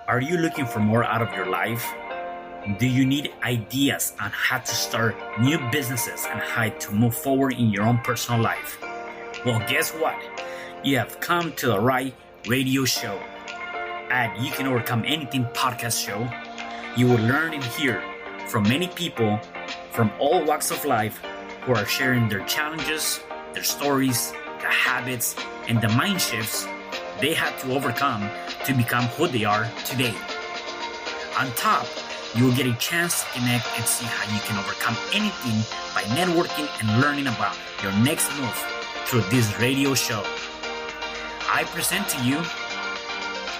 Are you looking for more out of your life? Do you need ideas on how to start new businesses and how to move forward in your own personal life? Well, guess what? You have come to the right radio show. At You Can Overcome Anything podcast show, you will learn and hear from many people from all walks of life who are sharing their challenges, their stories, the habits, and the mind shifts they had to overcome to become who they are today. On top, you will get a chance to connect and see how you can overcome anything by networking and learning about your next move through this radio show. I present to you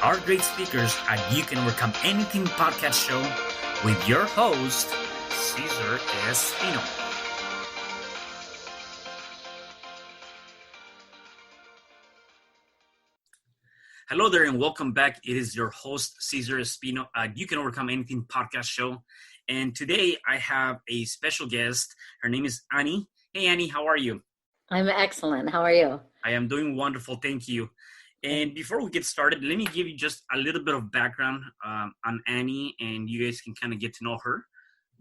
our great speakers at You Can Overcome Anything podcast show with your host, Cesar Espino. Hello there and welcome back. It is your host, Cesar Espino at You Can Overcome Anything podcast show. And today I have a special guest. Her name is Annie. Hey, Annie, how are you? I'm excellent. How are you? I am doing wonderful. Thank you. And before we get started, let me give you just a little bit of background on Annie, and you guys can kind of get to know her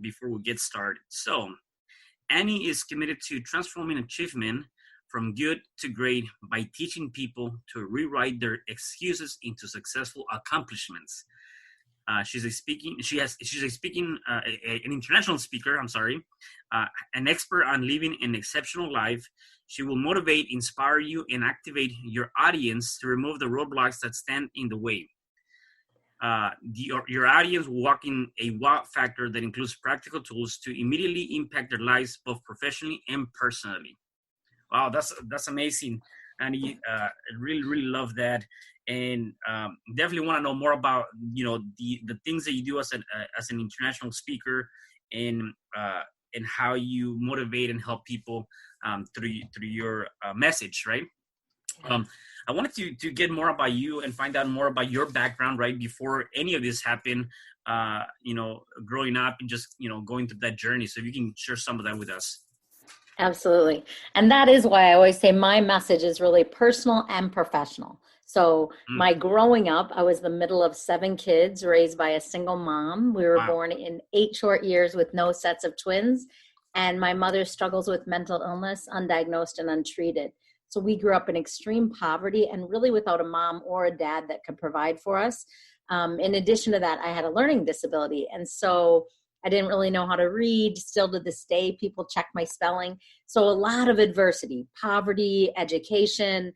before we get started. So, Annie is committed to transforming achievement from good to great by teaching people to rewrite their excuses into successful accomplishments. She's an international speaker. An expert on living an exceptional life. She will motivate, inspire you, and activate your audience to remove the roadblocks that stand in the way. Your audience will walk in a wow factor that includes practical tools to immediately impact their lives, both professionally and personally. Wow, that's amazing, and I really love that, and definitely want to know more about the things that you do as an international speaker, and how you motivate and help people through your message, right? I wanted to get more about you and find out more about your background, right? Before any of this happened, growing up and just going through that journey. So if you can share some of that with us. Absolutely. And that is why I always say my message is really personal and professional. So my growing up, I was the middle of 7 kids raised by a single mom. We were born in 8 short years with no sets of twins. And my mother struggles with mental illness, undiagnosed and untreated. So we grew up in extreme poverty and really without a mom or a dad that could provide for us. In addition to that, I had a learning disability. And so I didn't really know how to read. Still to this day, people check my spelling. So a lot of adversity, poverty, education,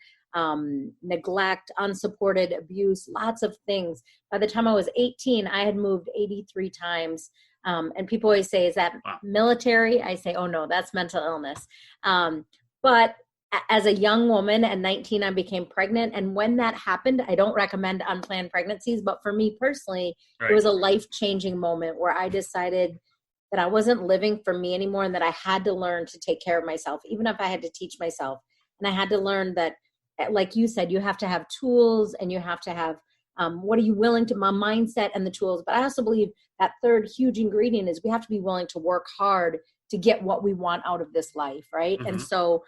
neglect, unsupported abuse, lots of things. By the time I was 18, I had moved 83 times. And people always say, is that military? I say, oh no, that's mental illness. But as a young woman at 19, I became pregnant. And when that happened, I don't recommend unplanned pregnancies, but for me personally, It was a life-changing moment where I decided that I wasn't living for me anymore and that I had to learn to take care of myself, even if I had to teach myself. And I had to learn that, like you said, you have to have tools and you have to have what are you willing to, my mindset and the tools. But I also believe that third huge ingredient is we have to be willing to work hard to get what we want out of this life, right? Mm-hmm. And so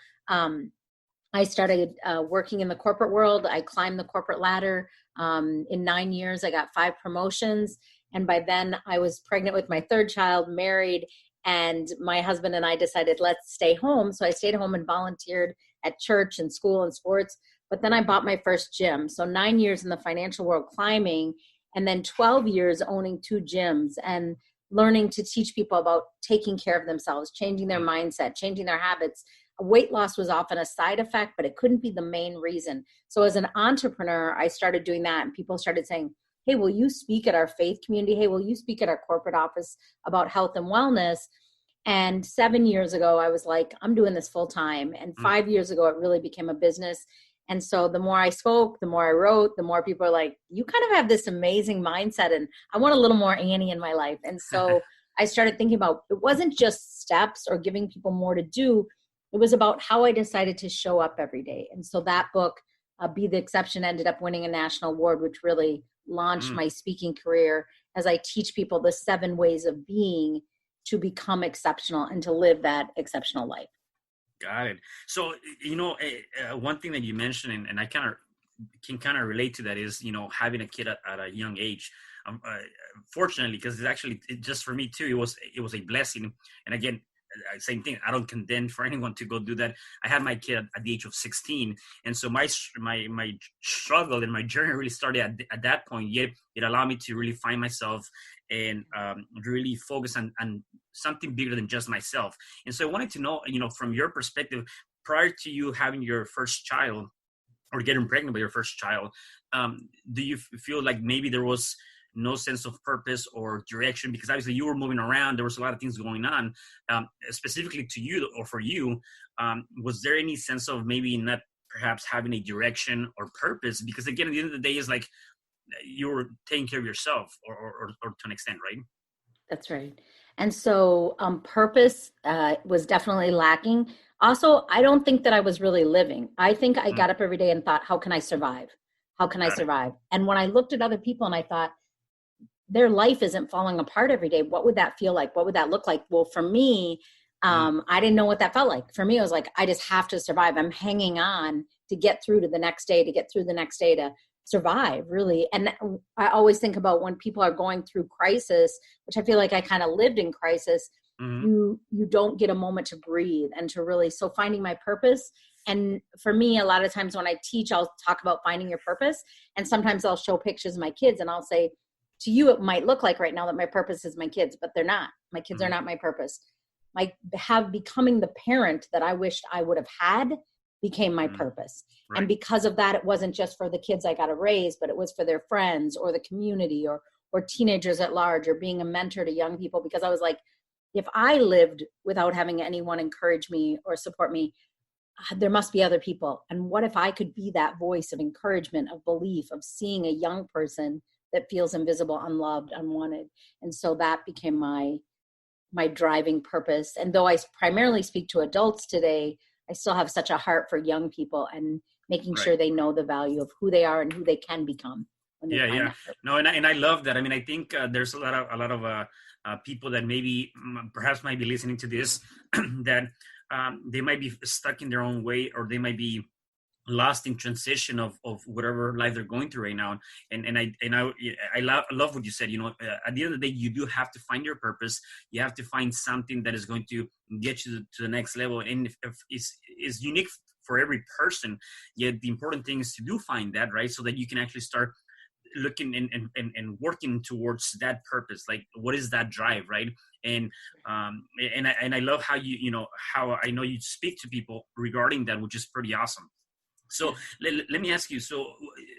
I started working in the corporate world. I climbed the corporate ladder. In 9 years, I got 5 promotions. And by then I was pregnant with my 3rd child, married, and my husband and I decided, let's stay home. So I stayed home and volunteered at church and school and sports. But then I bought my first gym. So 9 years in the financial world climbing, and then 12 years owning 2 gyms and learning to teach people about taking care of themselves, changing their mindset, changing their habits. Weight loss was often a side effect, but it couldn't be the main reason. So as an entrepreneur, I started doing that, and people started saying, hey, will you speak at our faith community? Hey, will you speak at our corporate office about health and wellness? And 7 years ago, I was like, I'm doing this full time. And 5 years ago, it really became a business. And so the more I spoke, the more I wrote, the more people are like, you kind of have this amazing mindset, and I want a little more Annie in my life. And so I started thinking about, it wasn't just steps or giving people more to do. It was about how I decided to show up every day. And so that book, Be the Exception, ended up winning a national award, which really launched my speaking career as I teach people the 7 ways of being to become exceptional and to live that exceptional life. Got it. So, one thing that you mentioned, and I kind of can kind of relate to that is, having a kid at a young age. Fortunately, because just for me too, it was a blessing. And again, same thing. I don't condemn for anyone to go do that. I had my kid at the age of 16, and so my struggle and my journey really started at that point. Yet it allowed me to really find myself and really focus on something bigger than just myself. And so I wanted to know, from your perspective, prior to you having your first child or getting pregnant with your first child, do you feel like maybe there was no sense of purpose or direction? Because obviously you were moving around, there was a lot of things going on, specifically to you or for you. Was there any sense of maybe not perhaps having a direction or purpose? Because again, at the end of the day, it's like you were taking care of yourself or to an extent, right? That's right. And so purpose was definitely lacking. Also, I don't think that I was really living. I think I got up every day and thought, how can I survive? How can I survive? And when I looked at other people and I thought, their life isn't falling apart every day, what would that feel like? What would that look like? Well, for me, I didn't know what that felt like. For me, it was like, I just have to survive. I'm hanging on to get through to the next day, to survive, really. And I always think about when people are going through crisis, which I feel like I kind of lived in crisis, you don't get a moment to breathe and to really, so finding my purpose. And for me, a lot of times when I teach, I'll talk about finding your purpose. And sometimes I'll show pictures of my kids and I'll say, to you, it might look like right now that my purpose is my kids, but they're not. My kids are not my purpose. Becoming the parent that I wished I would have had became my purpose. Right. And because of that, it wasn't just for the kids I got to raise, but it was for their friends or the community or teenagers at large, or being a mentor to young people. Because I was like, if I lived without having anyone encourage me or support me, there must be other people. And what if I could be that voice of encouragement, of belief, of seeing a young person that feels invisible, unloved, unwanted? And so that became my driving purpose. And though I primarily speak to adults today, I still have such a heart for young people and making sure they know the value of who they are and who they can become. Yeah. No, and I love that. I mean, I think there's a lot of people that perhaps might be listening to this that they might be stuck in their own way, or they might be lost in transition of whatever life they're going through right now. And I love what you said. At the end of the day, you do have to find your purpose. You have to find something that is going to get you to the next level. And if it's unique for every person, yet the important thing is to do find that, right? So that you can actually start looking and working towards that purpose. Like, what is that drive, right? And I love how how I know you speak to people regarding that, which is pretty awesome. So let me ask you, so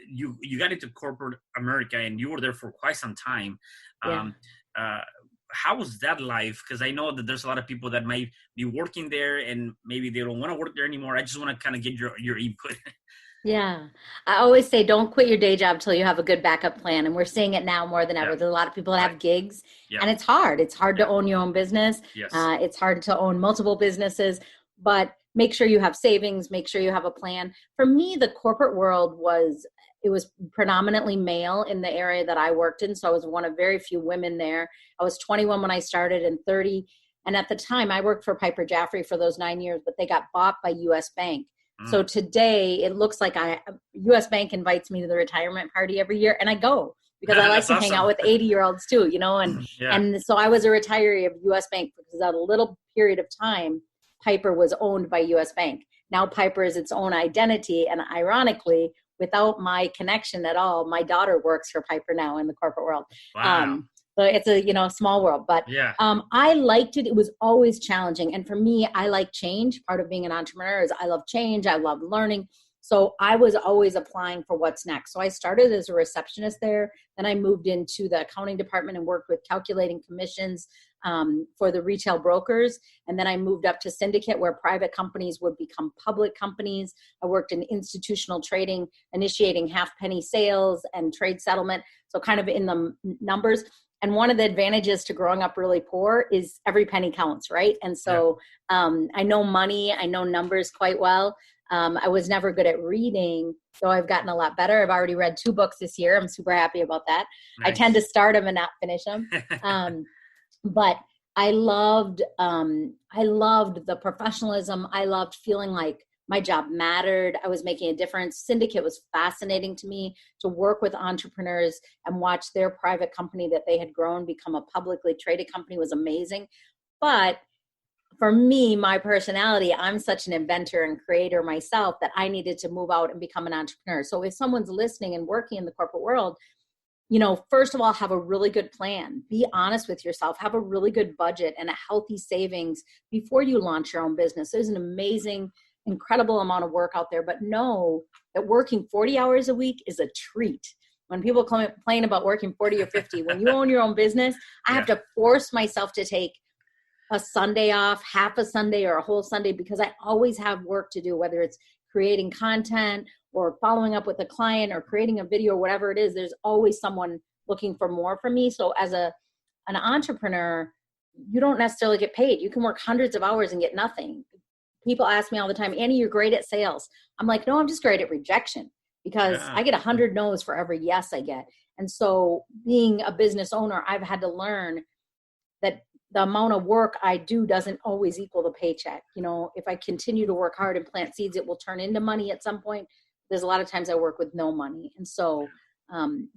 you got into corporate America and you were there for quite some time. How was that life? Because I know that there's a lot of people that might be working there and maybe they don't want to work there anymore. I just want to kind of get your input. Yeah. I always say, don't quit your day job till you have a good backup plan. And we're seeing it now more than ever. There's a lot of people that have gigs and it's hard. It's hard to own your own business. Yes. It's hard to own multiple businesses, but make sure you have savings, make sure you have a plan. For me, the corporate world was predominantly male in the area that I worked in. So I was one of very few women there. I was 21 when I started and 30. And at the time I worked for Piper Jaffray for those 9 years, but they got bought by US Bank. So today it looks like US Bank invites me to the retirement party every year, and I go because I like to hang out with 80-year-olds too, and so I was a retiree of US Bank because at a little period of time, Piper was owned by US Bank. Now Piper is its own identity, and ironically, without my connection at all, my daughter works for Piper now in the corporate world. Wow. So it's a small world, but I liked it. It was always challenging. And for me, I like change. Part of being an entrepreneur is I love change. I love learning. So I was always applying for what's next. So I started as a receptionist there. Then I moved into the accounting department and worked with calculating commissions for the retail brokers. And then I moved up to syndicate, where private companies would become public companies. I worked in institutional trading, initiating half-penny sales and trade settlement. So kind of in the numbers. And one of the advantages to growing up really poor is every penny counts, right? And so I know money, I know numbers quite well. I was never good at reading, though I've gotten a lot better. I've already read 2 books this year. I'm super happy about that. Nice. I tend to start them and not finish them. But I loved the professionalism. I loved feeling like My job mattered. I was making a difference. Syndicate was fascinating to me. To work with entrepreneurs and watch their private company that they had grown become a publicly traded company was amazing. But for me, my personality, I'm such an inventor and creator myself that I needed to move out and become an entrepreneur. So if someone's listening and working in the corporate world, first of all, have a really good plan. Be honest with yourself. Have a really good budget and a healthy savings before you launch your own business. There's an amazing, incredible amount of work out there, but know that working 40 hours a week is a treat. When people complain about working 40 or 50, when you own your own business, I have to force myself to take a Sunday off, half a Sunday or a whole Sunday, because I always have work to do, whether it's creating content or following up with a client or creating a video, whatever it is. There's always someone looking for more from me. So as an entrepreneur, you don't necessarily get paid. You can work hundreds of hours and get nothing. People ask me all the time, Annie, you're great at sales. I'm like, no, I'm just great at rejection, because I get 100 no's for every yes I get. And so being a business owner, I've had to learn that the amount of work I do doesn't always equal the paycheck. If I continue to work hard and plant seeds, it will turn into money at some point. There's a lot of times I work with no money. And so,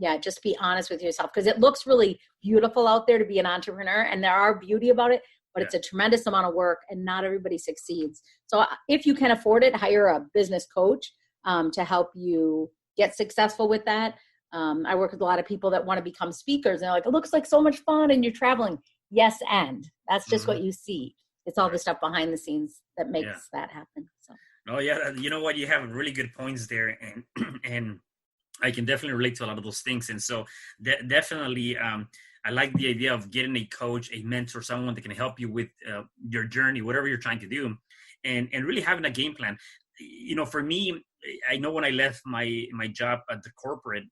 just be honest with yourself, because it looks really beautiful out there to be an entrepreneur, and there are beauty about it, but it's a tremendous amount of work, and not everybody succeeds. So if you can afford it, hire a business coach to help you get successful with that. I work with a lot of people that want to become speakers, and they're like, it looks like so much fun and you're traveling. Yes, and that's just what you see. It's all the stuff behind the scenes that makes that happen. So. Oh yeah, you know what? You have really good points there, and I can definitely relate to a lot of those things. And so definitely, I like the idea of getting a coach, a mentor, someone that can help you with your journey, whatever you're trying to do, and really having a game plan. For me, I know when I left my job at the corporate,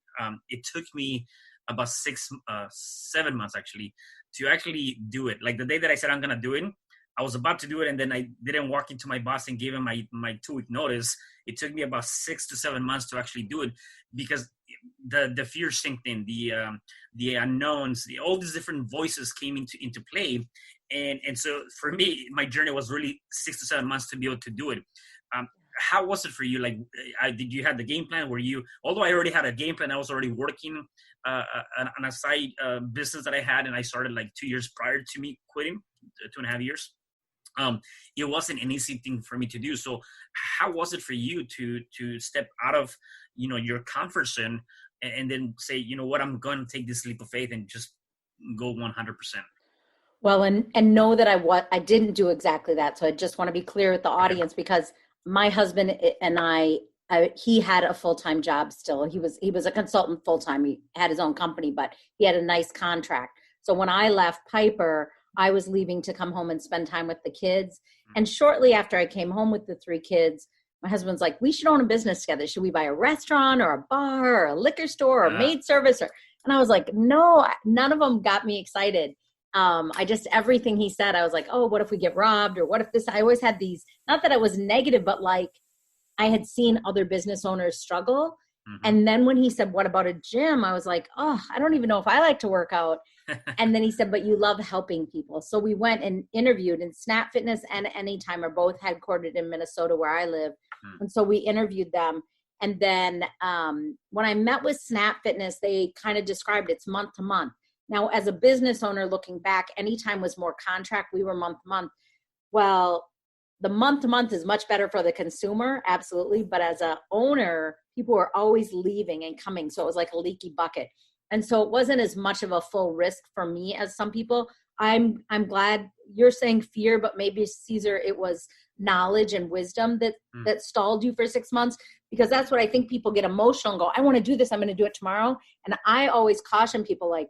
it took me about 7 months actually to actually do it. Like the day that I said I'm gonna do it, I was about to do it, and then I didn't walk into my boss and gave him my 2-week notice. It took me about 6 to 7 months to actually do it, because the fear sinked in, the unknowns, all these different voices came into play, and so for me, my journey was really 6 to 7 months to be able to do it. How was it for you? Like, did you have the game plan? Although I already had a game plan, I was already working on a side business that I had, and I started like 2 years prior to me quitting, 2.5 years. It wasn't an easy thing for me to do. So how was it for you to step out of, your comfort zone and then say, you know what, I'm going to take this leap of faith and just go 100%. Well, and know that I didn't do exactly that. So I just want to be clear with the audience, because my husband and he had a full-time job still. He was a consultant full-time. He had his own company, but he had a nice contract. So when I left Piper, I was leaving to come home and spend time with the kids. And shortly after I came home with the 3 kids, my husband's like, we should own a business together. Should we buy a restaurant or a bar or a liquor store or maid service? And I was like, no, none of them got me excited. Everything he said, I was like, oh, what if we get robbed? Or what if this? I always had these, not that I was negative, but like I had seen other business owners struggle. And then when he said, what about a gym? I was like, oh, I don't even know if I like to work out. And then he said, but you love helping people. So we went and interviewed, and Snap Fitness and Anytime are both headquartered in Minnesota where I live. And so we interviewed them. And then when I met with Snap Fitness, they kind of described it's month to month. Now, as a business owner looking back, Anytime was more contract. We were month to month. Well, the month to month is much better for the consumer, absolutely. But as a owner, people were always leaving and coming. So it was like a leaky bucket. And so it wasn't as much of a full risk for me as some people. I'm glad you're saying fear, but maybe Cesar, it was knowledge and wisdom that stalled you for 6 months, because that's what I think people get emotional and go, I want to do this. I'm going to do it tomorrow. And I always caution people, like,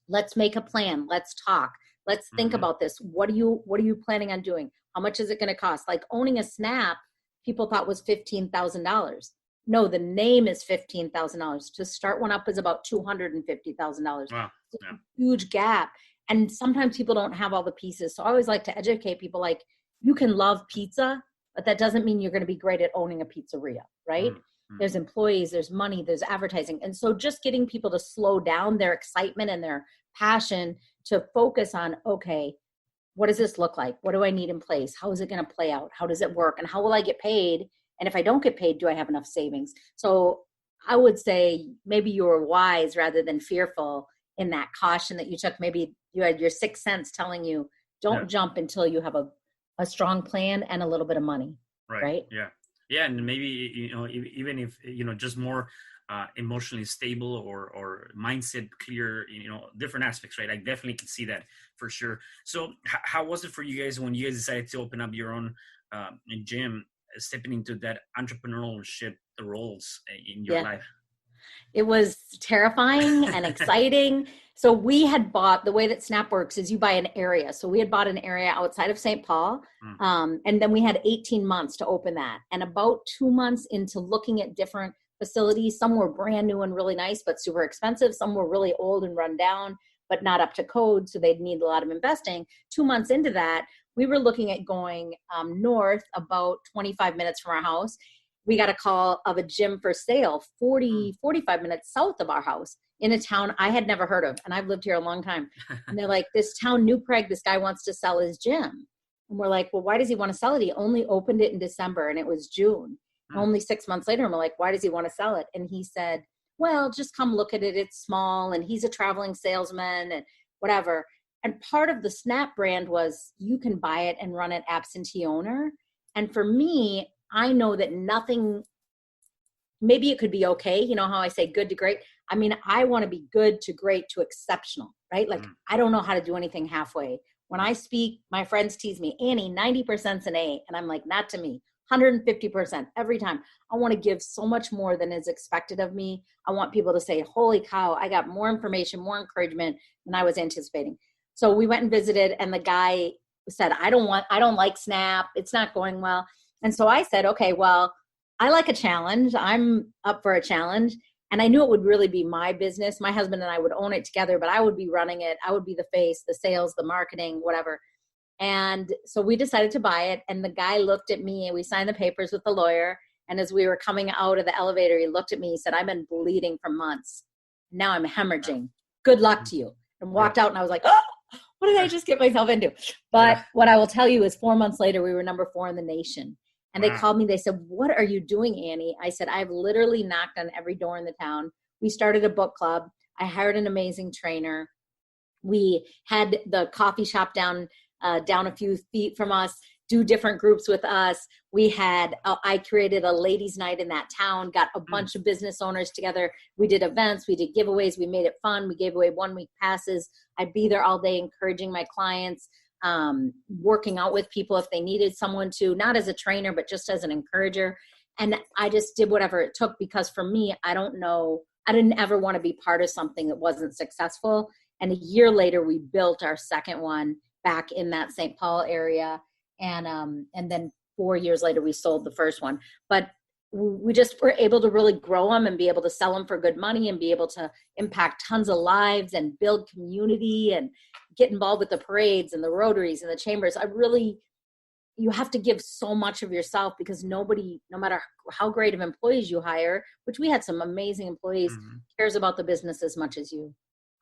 let's make a plan. Let's talk. Let's think about this. What are you planning on doing? How much is it going to cost? Like owning a Snap, people thought was $15,000. No, the name is $15,000. To start one up is about $250,000. Wow. It's a huge gap. And sometimes people don't have all the pieces. So I always like to educate people, like, you can love pizza, but that doesn't mean you're going to be great at owning a pizzeria, right? There's employees, there's money, there's advertising. And so just getting people to slow down their excitement and their passion to focus on, okay, what does this look like? What do I need in place? How is it going to play out? How does it work? And how will I get paid? And if I don't get paid, do I have enough savings? So I would say maybe you were wise rather than fearful in that caution that you took. Maybe you had your sixth sense telling you, don't jump until you have a strong plan and a little bit of money. Right. Yeah. Yeah. And maybe, even if, just more emotionally stable or mindset clear, different aspects, right? I definitely can see that for sure. So how was it for you guys when you guys decided to open up your own gym, stepping into that entrepreneurship roles in your life? It was terrifying and exciting. So we had bought, the way that Snap works is you buy an area. So we had bought an area outside of St. Paul. And then we had 18 months to open that. And about 2 months into looking at different facilities, some were brand new and really nice, but super expensive. Some were really old and run down, but not up to code. So they'd need a lot of investing. 2 months into that, we were looking at going north about 25 minutes from our house. We got a call of a gym for sale 45 minutes south of our house in a town I had never heard of. And I've lived here a long time. And they're like, this town, New Prague, this guy wants to sell his gym. And we're like, well, why does he want to sell it? He only opened it in December and it was June. Only 6 months later, and we're like, why does he want to sell it? And he said, well, just come look at it. It's small. And he's a traveling salesman and whatever. And part of the Snap brand was you can buy it and run it absentee owner. And for me, I know that nothing, maybe it could be okay. You know how I say good to great? I mean, I want to be good to great to exceptional, right? Like, I don't know how to do anything halfway. When I speak, my friends tease me, Annie, 90%'s an A. And I'm like, not to me, 150% every time. I want to give so much more than is expected of me. I want people to say, holy cow, I got more information, more encouragement than I was anticipating. So we went and visited and the guy said, I don't like Snap. It's not going well. And so I said, okay, well, I like a challenge. I'm up for a challenge. And I knew it would really be my business. My husband and I would own it together, but I would be running it. I would be the face, the sales, the marketing, whatever. And so we decided to buy it. And the guy looked at me and we signed the papers with the lawyer. And as we were coming out of the elevator, he looked at me, he said, I've been bleeding for months. Now I'm hemorrhaging. Good luck to you. And walked out and I was like, oh, what did I just get myself into? But what I will tell you is 4 months later, we were number 4 in the nation. And they called me, they said, what are you doing, Annie? I said, I've literally knocked on every door in the town. We started a book club. I hired an amazing trainer. We had the coffee shop down a few feet from us, do different groups with us. We had, I created a ladies' night in that town, got a bunch of business owners together. We did events, we did giveaways, we made it fun. We gave away 1 week passes. I'd be there all day encouraging my clients. Working out with people if they needed someone to, not as a trainer, but just as an encourager. And I just did whatever it took because for me, I didn't ever want to be part of something that wasn't successful. And a year later, we built our second one back in that St. Paul area. And then 4 years later, we sold the first one. But we just were able to really grow them and be able to sell them for good money and be able to impact tons of lives and build community and get involved with the parades and the rotaries and the chambers. You have to give so much of yourself because nobody, no matter how great of employees you hire, which we had some amazing employees, cares about the business as much as you.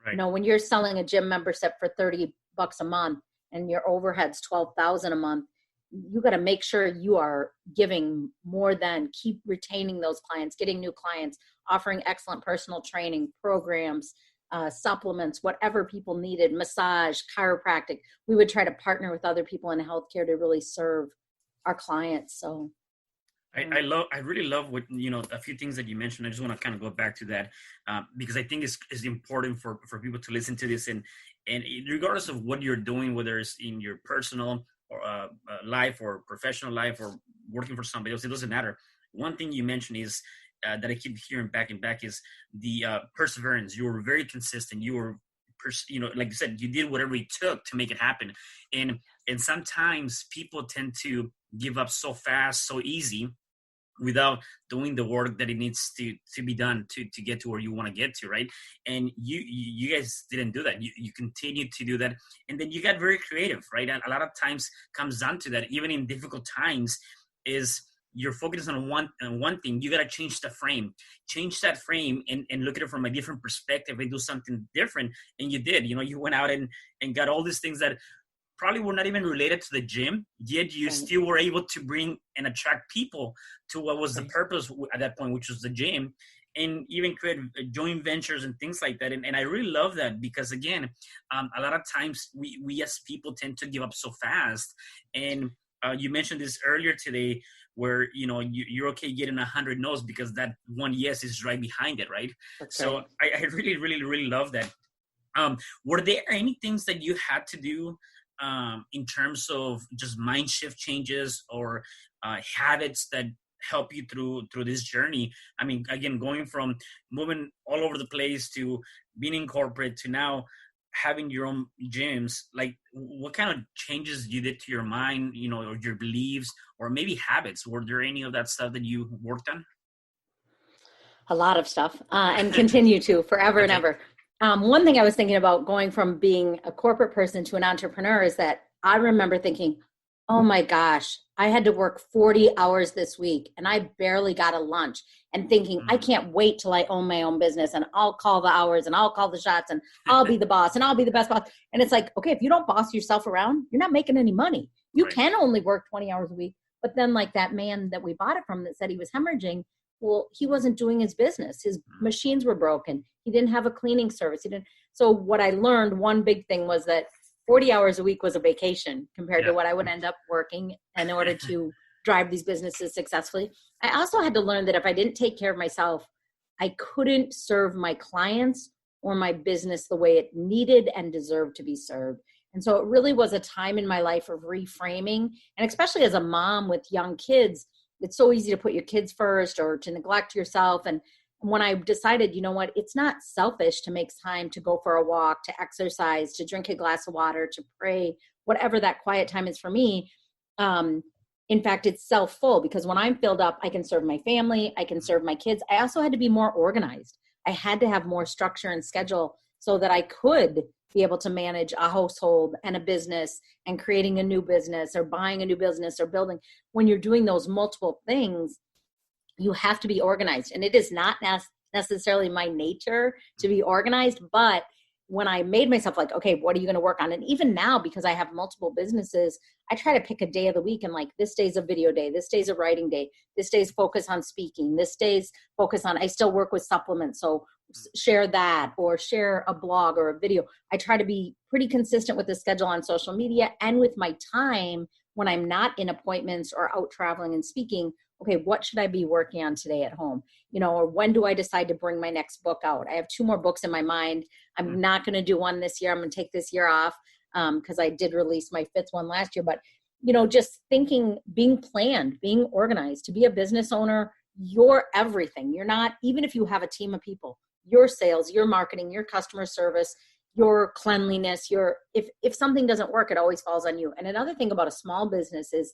Right. You know, when you're selling a gym membership for $30 a month and your overhead's $12,000 a month, you got to make sure you are giving more than keep retaining those clients, getting new clients, offering excellent personal training programs, supplements, whatever people needed, massage, chiropractic. We would try to partner with other people in healthcare to really serve our clients. So I really love what, a few things that you mentioned. I just want to kind of go back to that because I think it's important for people to listen to this and regardless of what you're doing, whether it's in your personal or life or professional life or working for somebody else, it doesn't matter. One thing you mentioned is that I keep hearing back and back is the perseverance. You were very consistent. You were, like you said, you did whatever it took to make it happen. And sometimes people tend to give up so fast, so easy, without doing the work that it needs to be done to get to where you want to get to, right? And you guys didn't do that. You continued to do that. And then you got very creative, right? And a lot of times comes down to that, even in difficult times, is you're focused on one thing. You got to change that frame and look at it from a different perspective and do something different. And you did, you went out and got all these things that probably were not even related to the gym, yet you still were able to bring and attract people to what was the purpose at that point, which was the gym, and even create joint ventures and things like that. And I really love that because, again, a lot of times we as people tend to give up so fast. And you mentioned this earlier today where, you're okay getting 100 no's because that one yes is right behind it, right? So I really, really, really love that. Were there any things that you had to do in terms of just mind shift changes or habits that help you through this journey? I mean, again, going from moving all over the place to being in corporate to now having your own gyms, like what kind of changes you did to your mind, or your beliefs or maybe habits? Were there any of that stuff that you worked on? A lot of stuff, and continue to forever and ever. One thing I was thinking about going from being a corporate person to an entrepreneur is that I remember thinking, oh my gosh, I had to work 40 hours this week and I barely got a lunch, and thinking, I can't wait till I own my own business and I'll call the hours and I'll call the shots and I'll be the boss and I'll be the best boss. And it's like, okay, if you don't boss yourself around, you're not making any money. You can only work 20 hours a week. But then, like that man that we bought it from that said he was hemorrhaging, well, he wasn't doing his business. His machines were broken. He didn't have a cleaning service. So what I learned, one big thing was that 40 hours a week was a vacation compared to what I would end up working in order to drive these businesses successfully. I also had to learn that if I didn't take care of myself, I couldn't serve my clients or my business the way it needed and deserved to be served. And so it really was a time in my life of reframing. And especially as a mom with young kids, it's so easy to put your kids first or to neglect yourself. And when I decided, you know what, it's not selfish to make time to go for a walk, to exercise, to drink a glass of water, to pray, whatever that quiet time is for me. In fact, it's self-full, because when I'm filled up, I can serve my family, I can serve my kids. I also had to be more organized. I had to have more structure and schedule so that I could be able to manage a household and a business and creating a new business or buying a new business or building. When you're doing those multiple things, you have to be organized. And it is not necessarily my nature to be organized, but when I made myself like, okay, what are you going to work on? And even now, because I have multiple businesses, I try to pick a day of the week and like, this day's a video day, this day's a writing day, this day's focus on speaking, this day's focus on, I still work with supplements. So share that or share a blog or a video. I try to be pretty consistent with the schedule on social media and with my time when I'm not in appointments or out traveling and speaking. Okay, what should I be working on today at home? Or when do I decide to bring my next book out? I have 2 more books in my mind. I'm not going to do one this year. I'm going to take this year off because I did release my 5th one last year. But, just thinking, being planned, being organized. To be a business owner, you're everything. You're not, even if you have a team of people, your sales, your marketing, your customer service, your cleanliness, if something doesn't work, it always falls on you. And another thing about a small business is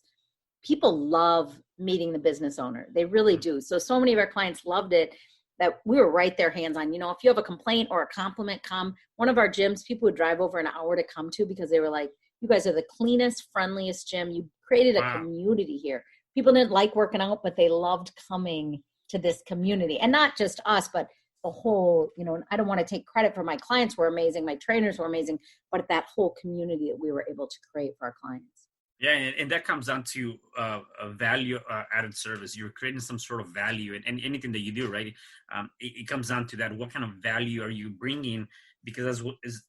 people love meeting the business owner. They really do. So many of our clients loved it that we were right there hands on. If you have a complaint or a compliment, come. One of our gyms, people would drive over an hour to come to because they were like, you guys are the cleanest, friendliest gym. You created a community here. People didn't like working out, but they loved coming to this community. And not just us, but the whole, I don't want to take credit for my clients were amazing. My trainers were amazing, but that whole community that we were able to create for our clients. Yeah, and that comes down to a value added service. You're creating some sort of value, and anything that you do, right? It comes down to that. What kind of value are you bringing? Because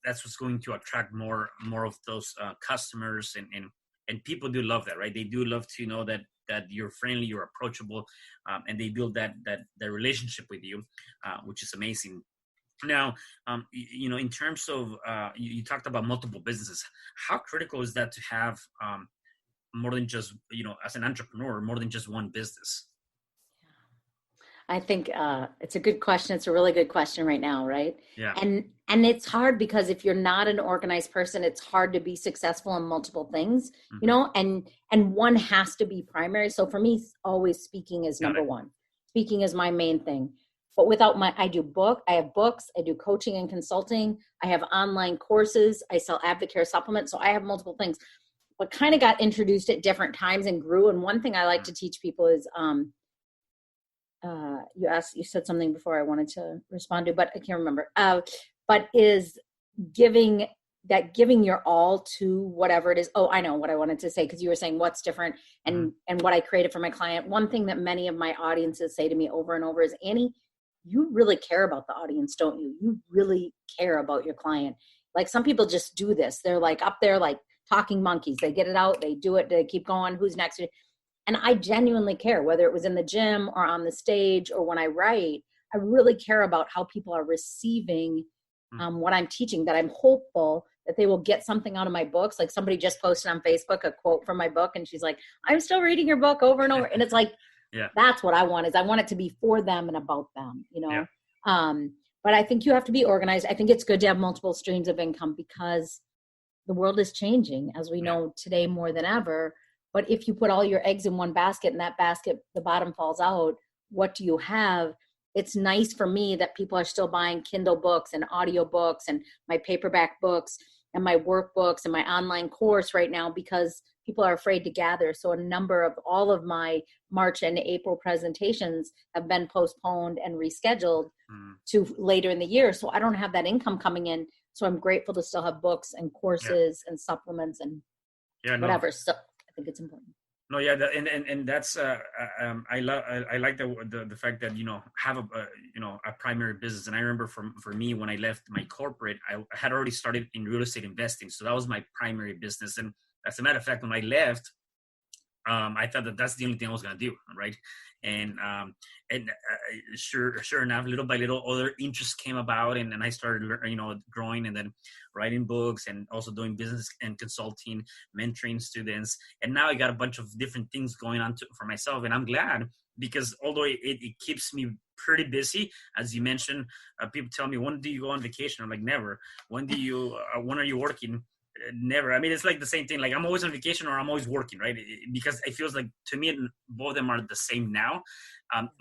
that's what's going to attract more of those customers, and people do love that, right? They do love to know that you're friendly, you're approachable, and they build that relationship with you, which is amazing. Now, in terms of you talked about multiple businesses. How critical is that to have more than just, as an entrepreneur, more than just one business? I think it's a good question. It's a really good question right now, right? Yeah. And it's hard because if you're not an organized person, it's hard to be successful in multiple things, and one has to be primary. So for me, always speaking is number one. Speaking is my main thing. But without I have books, I do coaching and consulting. I have online courses. I sell Advocare supplements. So I have multiple things, but kind of got introduced at different times and grew. And one thing I like to teach people is, you said something before I wanted to respond to, but I can't remember, but is giving that giving your all to whatever it is. Oh, I know what I wanted to say, because you were saying what's different and what I created for my client. One thing that many of my audiences say to me over and over is, Annie, you really care about the audience, don't you? You really care about your client. Like, some people just do this. They're like up there, like talking monkeys. They get it out, they do it, they keep going. Who's next? And I genuinely care, whether it was in the gym or on the stage or when I write. I really care about how people are receiving what I'm teaching, that I'm hopeful that they will get something out of my books. Like, somebody just posted on Facebook a quote from my book, and she's like, I'm still reading your book over and over. And it's like, that's what I want, is I want it to be for them and about them, you know? But I think you have to be organized. I think it's good to have multiple streams of income, because the world is changing, as we know today more than ever. But if you put all your eggs in one basket, and that basket, the bottom falls out, what do you have? It's nice for me that people are still buying Kindle books and audio books and my paperback books and my workbooks and my online course right now, because people are afraid to gather. So a number of all of my March and April presentations have been postponed and rescheduled to later in the year. So I don't have that income coming in. So I'm grateful to still have books and courses and supplements and whatever. So I think it's important. No, yeah, and that's I like the fact that, you know, have a primary business. And I remember for me, when I left my corporate, I had already started in real estate investing, so that was my primary business. And as a matter of fact, when I left, I thought that that's the only thing I was gonna do, right? And sure enough, little by little, other interests came about, and I started, growing, and then writing books, and also doing business and consulting, mentoring students, and now I got a bunch of different things going on for myself, and I'm glad, because although it keeps me pretty busy, as you mentioned, people tell me, when do you go on vacation? I'm like, never. When are you working? Never. I mean, it's like the same thing. Like, I'm always on vacation or I'm always working, right? Because it feels like, to me, both of them are the same now,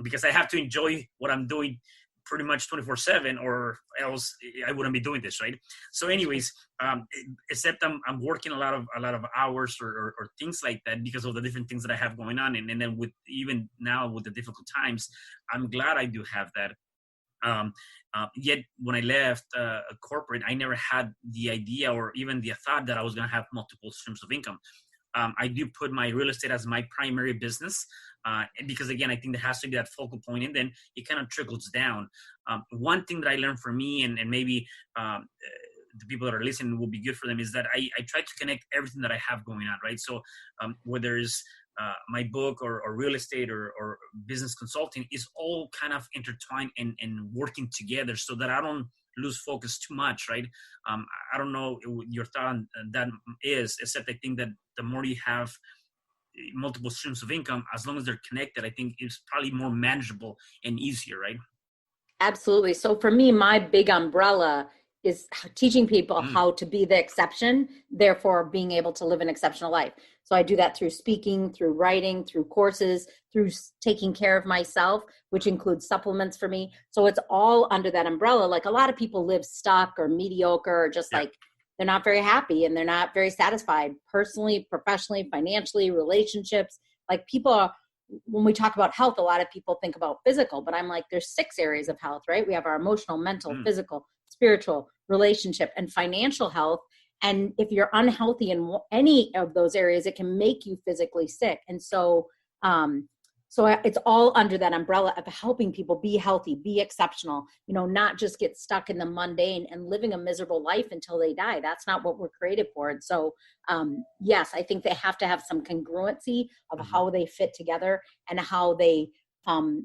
because I have to enjoy what I'm doing pretty much 24/7, or else I wouldn't be doing this, right? So anyways, except I'm working a lot of hours or things like that, because of the different things that I have going on. And then even now with the difficult times, I'm glad I do have that. Yet when I left corporate, I never had the idea or even the thought that I was going to have multiple streams of income. I do put my real estate as my primary business, because again, I think there has to be that focal point, and then it kind of trickles down. One thing that I learned from me, and maybe the people that are listening will be good for them, is that I try to connect everything that I have going on, right? So whether it's my book or real estate or business consulting, is all kind of intertwined and working together, so that I don't lose focus too much, right? I don't know what your thought on that is, except I think that the more you have multiple streams of income, as long as they're connected, I think it's probably more manageable and easier, right? Absolutely. So for me, my big umbrella is teaching people how to be the exception, therefore being able to live an exceptional life. So I do that through speaking, through writing, through courses, through taking care of myself, which includes supplements for me. So it's all under that umbrella. Like, a lot of people live stuck or mediocre, or just like they're not very happy and they're not very satisfied personally, professionally, financially, relationships. Like, people are, when we talk about health, a lot of people think about physical, but I'm like, there's 6 areas of health, right? We have our emotional, mental, physical, spiritual, relationship, and financial health. And if you're unhealthy in any of those areas, it can make you physically sick. And so, it's all under that umbrella of helping people be healthy, be exceptional, not just get stuck in the mundane and living a miserable life until they die. That's not what we're created for. And so, yes, I think they have to have some congruency of how they fit together and how they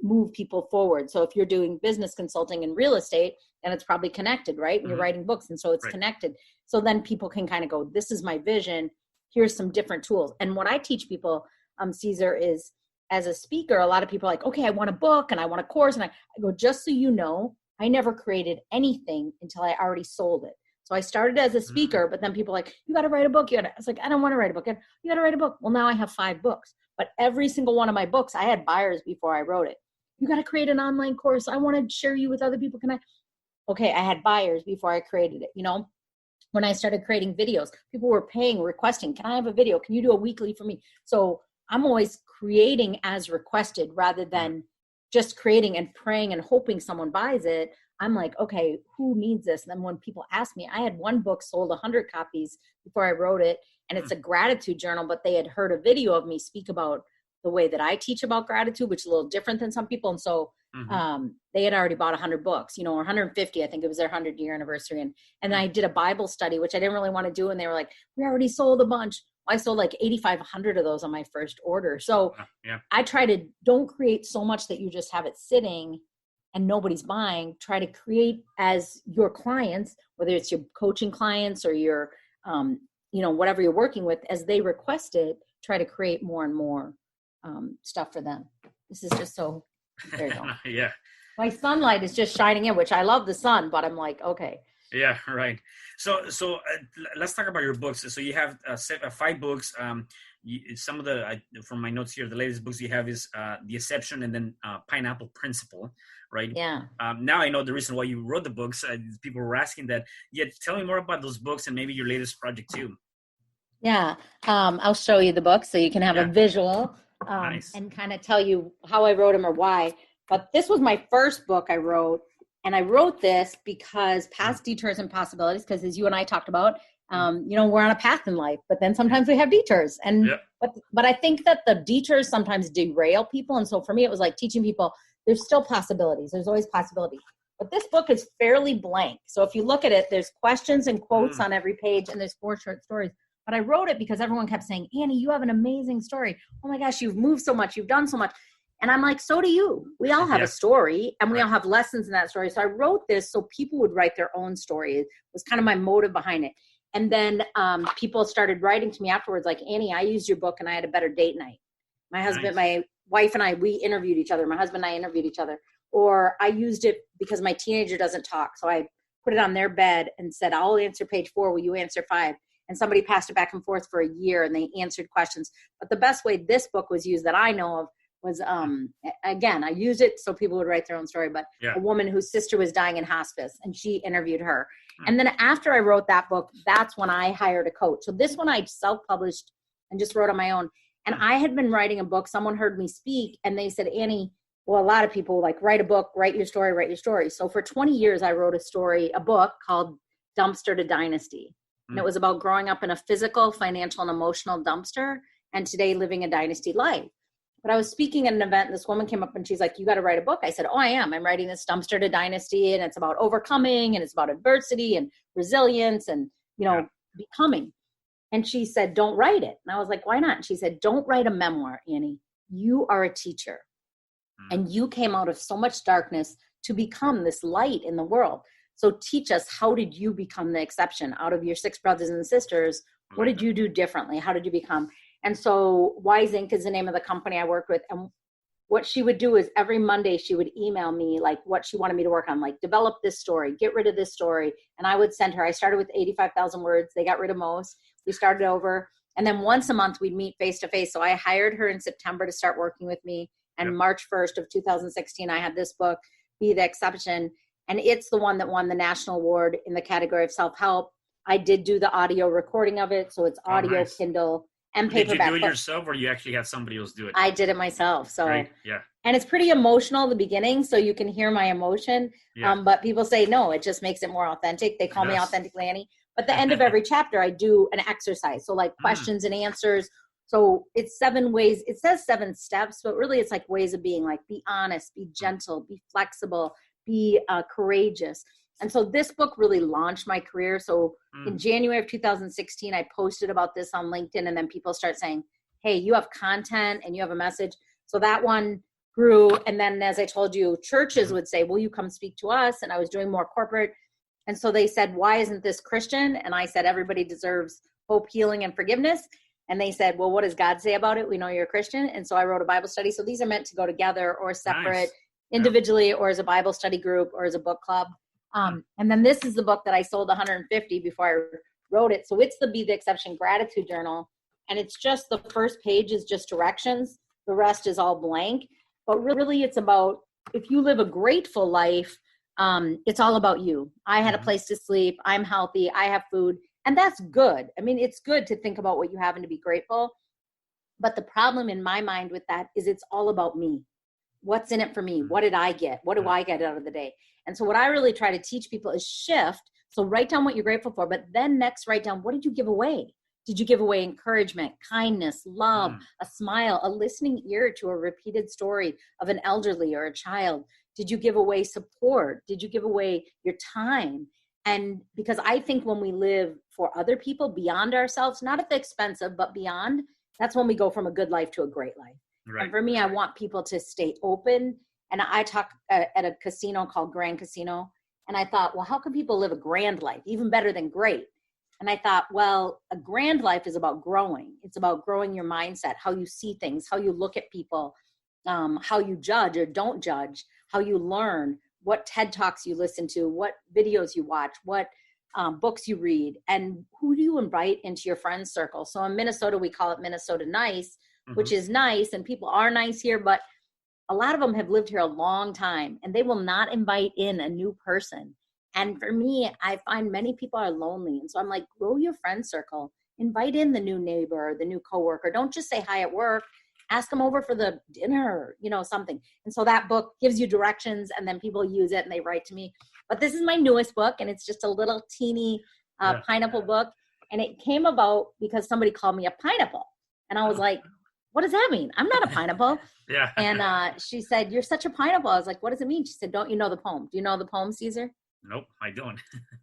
move people forward. So if you're doing business consulting and real estate, then it's probably connected, right? And you're writing books, and so it's connected. So then people can kind of go, this is my vision. Here's some different tools. And what I teach people, Cesar, is, as a speaker, a lot of people are like, okay, I want a book and I want a course. And I go, just so you know, I never created anything until I already sold it. So I started as a speaker, but then people are like, you got to write a book. It's like, I don't want to write a book. You got to write a book. Well, now I have 5 books, but every single one of my books, I had buyers before I wrote it. You got to create an online course. I want to share you with other people. Okay, I had buyers before I created it. When I started creating videos, people were paying, requesting, can I have a video? Can you do a weekly for me? So I'm always creating as requested, rather than just creating and praying and hoping someone buys it. I'm like, okay, who needs this? And then when people ask me, I had one book sold 100 copies before I wrote it. And it's a gratitude journal, but they had heard a video of me speak about the way that I teach about gratitude, which is a little different than some people. And so they had already bought 100 books, or 150. I think it was their 100-year anniversary. And I did a Bible study, which I didn't really want to do. And they were like, we already sold a bunch. I sold like 8,500 of those on my first order. So I try to don't create so much that you just have it sitting and nobody's buying. Try to create as your clients, whether it's your coaching clients or your, whatever you're working with, as they request it, try to create more and more stuff for them. This is just so, there you go. Yeah. My sunlight is just shining in, which I love the sun, but I'm like, okay. Yeah, right. So let's talk about your books. So you have 5 books. Some of the, from my notes here, the latest books you have is The Exception and then Pineapple Principle, right? Yeah. Now I know the reason why you wrote the books. People were asking that. Yeah, tell me more about those books and maybe your latest project too. Yeah. I'll show you the book so you can have a visual Nice. and kind of tell you how I wrote them or why. But this was my first book I wrote. And I wrote this because past detours and possibilities, because as you and I talked about, we're on a path in life, but then sometimes we have detours. And but I think that the detours sometimes derail people. And so for me, it was like teaching people there's still possibilities. There's always possibility. But this book is fairly blank. So if you look at it, there's questions and quotes on every page, and there's 4 short stories. But I wrote it because everyone kept saying, Annie, you have an amazing story. Oh my gosh, you've moved so much. You've done so much. And I'm like, so do you. We all have a story, and we all have lessons in that story. So I wrote this so people would write their own story. It was kind of my motive behind it. And then people started writing to me afterwards, like, Annie, I used your book and I had a better date night. My husband, my wife and I, we interviewed each other. My husband and I interviewed each other. Or I used it because my teenager doesn't talk. So I put it on their bed and said, I'll answer page 4. Will you answer 5? And somebody passed it back and forth for a year and they answered questions. But the best way this book was used that I know of was, again, I used it so people would write their own story, but a woman whose sister was dying in hospice and she interviewed her. And then after I wrote that book, that's when I hired a coach. So this one I self-published and just wrote on my own. And I had been writing a book. Someone heard me speak and they said, Annie, well, a lot of people like write a book, write your story, write your story. So for 20 years, I wrote a book called Dumpster to Dynasty. And it was about growing up in a physical, financial, and emotional dumpster and today living a dynasty life. But I was speaking at an event and this woman came up and she's like, you got to write a book. I said, oh, I am. I'm writing this Dumpster to Dynasty and it's about overcoming and it's about adversity and resilience and, becoming. And she said, don't write it. And I was like, why not? And she said, don't write a memoir, Annie. You are a teacher and you came out of so much darkness to become this light in the world. So teach us, how did you become the exception out of your 6 brothers and sisters? What did you do differently? How did you become? And so Wise Inc. is the name of the company I worked with. And what she would do is every Monday she would email me like what she wanted me to work on, like develop this story, get rid of this story. And I would send her, I started with 85,000 words. They got rid of most. We started over. And then once a month we'd meet face to face. So I hired her in September to start working with me. And March 1st of 2016, I had this book, Be the Exception. And it's the one that won the national award in the category of self-help. I did do the audio recording of it. So it's audio, Kindle, and paperback. Did you do it yourself or you actually had somebody else do it? I did it myself. So, right. Yeah. And it's pretty emotional at the beginning. So you can hear my emotion. But people say, no, it just makes it more authentic. They call me Authentically Annie. But at the end of every chapter, I do an exercise. So like questions and answers. So it's 7 ways. It says 7 steps, but really it's like ways of being, like, be honest, be gentle, be flexible, be courageous. And so this book really launched my career. So in January of 2016, I posted about this on LinkedIn, and then people start saying, hey, you have content and you have a message. So that one grew. And then, as I told you, churches would say, will you come speak to us? And I was doing more corporate. And so they said, why isn't this Christian? And I said, everybody deserves hope, healing, and forgiveness. And they said, well, what does God say about it? We know you're a Christian. And so I wrote a Bible study. So these are meant to go together or separate, individually, or as a Bible study group or as a book club. And then this is the book that I sold 150 before I wrote it. So it's the Be the Exception Gratitude Journal. And it's just, the first page is just directions. The rest is all blank. But really it's about, if you live a grateful life, it's all about you. I had a place to sleep. I'm healthy. I have food. And that's good. I mean, it's good to think about what you have and to be grateful. But the problem in my mind with that is it's all about me. What's in it for me? What did I get? What do I get out of the day? And so what I really try to teach people is shift. So write down what you're grateful for, but then next write down, what did you give away? Did you give away encouragement, kindness, love, a smile, a listening ear to a repeated story of an elderly or a child? Did you give away support? Did you give away your time? And because I think when we live for other people beyond ourselves, not at the expense of, but beyond, that's when we go from a good life to a great life. Right. And for me, I want people to stay open. And I talk at a casino called Grand Casino. And I thought, well, how can people live a grand life, even better than great? And I thought, well, a grand life is about growing. It's about growing your mindset, how you see things, how you look at people, how you judge or don't judge, how you learn, what TED Talks you listen to, what videos you watch, what books you read, and who do you invite into your friends circle. So in Minnesota, we call it Minnesota Nice, which is nice, and people are nice here, but a lot of them have lived here a long time, and they will not invite in a new person. And for me, I find many people are lonely. And so I'm like, grow your friend circle, invite in the new neighbor, the new coworker. Don't just say hi at work, ask them over for the dinner, something. And so that book gives you directions, and then people use it and they write to me. But this is my newest book, and it's just a little teeny pineapple book. And it came about because somebody called me a pineapple. And I was like, what does that mean? I'm not a pineapple. Yeah. And she said, you're such a pineapple. I was like, what does it mean? She said, don't you know the poem? Do you know the poem, Cesar? Nope, I don't.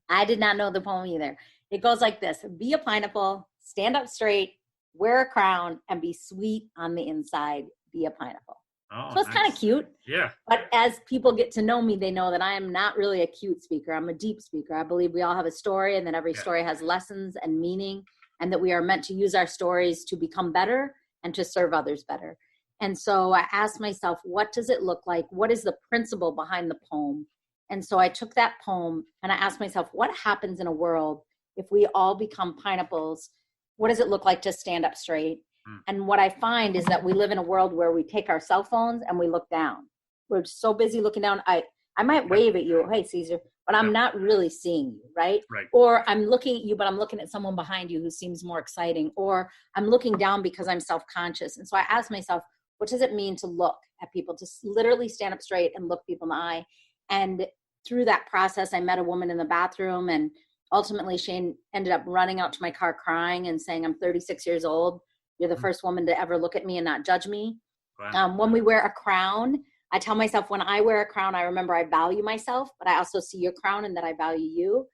I did not know the poem either. It goes like this: be a pineapple, stand up straight, wear a crown, and be sweet on the inside. Be a pineapple. Oh, so it's kind of cute. Yeah. But as people get to know me, they know that I am not really a cute speaker. I'm a deep speaker. I believe we all have a story, and that every story has lessons and meaning, and that we are meant to use our stories to become better and to serve others better. And so I asked myself, what does it look like? What is the principle behind the poem? And so I took that poem and I asked myself, what happens in a world if we all become pineapples? What does it look like to stand up straight? And what I find is that we live in a world where we take our cell phones and we look down. We're so busy looking down. I might wave at you, hey, Cesar, but I'm not really seeing you, right? Or I'm looking at you, but I'm looking at someone behind you who seems more exciting. Or I'm looking down because I'm self-conscious. And so I asked myself, what does it mean to look at people, to literally stand up straight and look people in the eye? And through that process, I met a woman in the bathroom, and ultimately she ended up running out to my car crying and saying, I'm 36 years old. You're the first woman to ever look at me and not judge me. Wow. When we wear a crown, I tell myself when I wear a crown, I remember I value myself, but I also see your crown and that I value you.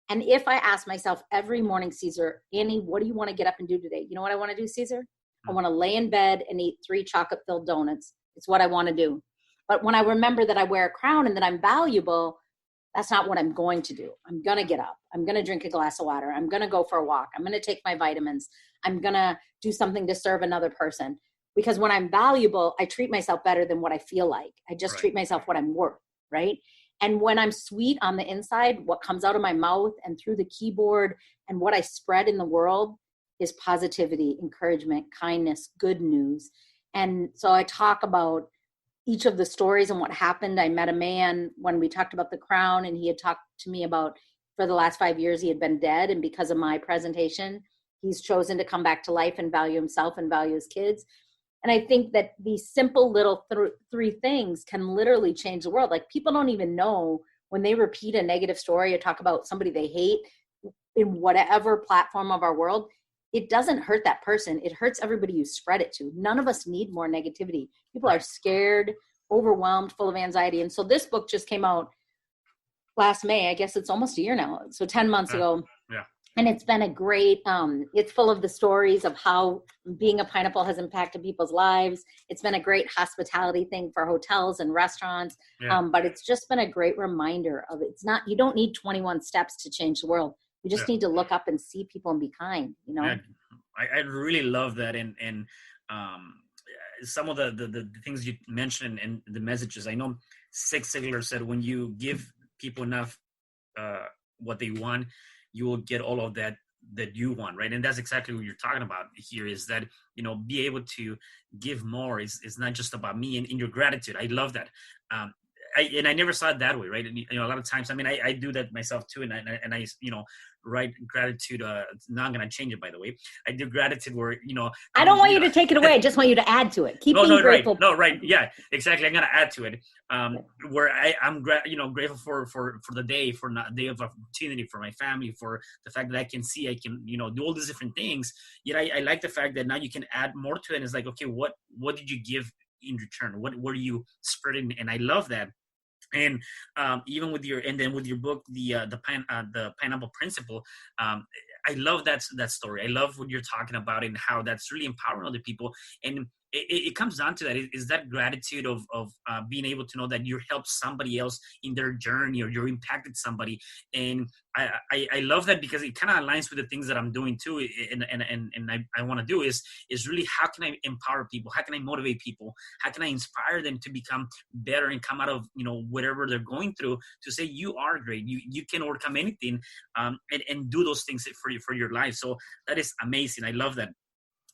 And if I ask myself every morning, Cesar, Annie, what do you want to get up and do today? You know what I want to do, Cesar? I want to lay in bed and eat 3 chocolate-filled donuts. It's what I want to do. But when I remember that I wear a crown and that I'm valuable, that's not what I'm going to do. I'm going to get up. I'm going to drink a glass of water. I'm going to go for a walk. I'm going to take my vitamins. I'm going to do something to serve another person. Because when I'm valuable, I treat myself better than what I feel like. I just treat myself what I'm worth, right? And when I'm sweet on the inside, what comes out of my mouth and through the keyboard and what I spread in the world is positivity, encouragement, kindness, good news. And so I talk about each of the stories and what happened. I met a man when we talked about the crown, and he had talked to me about for the last 5 years he had been dead, and because of my presentation he's chosen to come back to life and value himself and value his kids. And I think that these simple little 3 things can literally change the world. Like, people don't even know when they repeat a negative story or talk about somebody they hate in whatever platform of our world, it doesn't hurt that person. It hurts everybody you spread it to. None of us need more negativity. People are scared, overwhelmed, full of anxiety. And so this book just came out last May. I guess it's almost a year now. So 10 months ago. Yeah. And it's been a great, it's full of the stories of how being a pineapple has impacted people's lives. It's been a great hospitality thing for hotels and restaurants. But it's just been a great reminder of it's not, you don't need 21 steps to change the world. You just need to look up and see people and be kind, you know? I really love that. And some of the things you mentioned and the messages, I know Zig Ziglar said, when you give people enough what they want, you will get all of that you want, right? And that's exactly what you're talking about here, is that, you know, be able to give more is not just about me and in your gratitude. I love that. I never saw it that way, right? And, you know, a lot of times, I mean, I do that myself too, and I you know, write gratitude. Now I'm gonna change it, by the way. I do gratitude where, you know, I don't want you to take it away. I just want you to add to it. Keep being grateful. Right, yeah, exactly. I'm gonna add to it. Where I'm you know, grateful for the day, for the day of opportunity, for my family, for the fact that I can see, I can, you know, do all these different things. Yet I like the fact that now you can add more to it. And it's like, okay, what did you give in return? What were you spreading? And I love that. And even with your book, the pineapple principle, I love that story. I love what you're talking about and how that's really empowering other people. And it comes down to that, is that gratitude of being able to know that you helped somebody else in their journey, or you impacted somebody. And I love that, because it kind of aligns with the things that I'm doing too. And I want to do is really, how can I empower people? How can I motivate people? How can I inspire them to become better and come out of, you know, whatever they're going through, to say you are great, you can overcome anything, and do those things for your life. So that is amazing. I love that.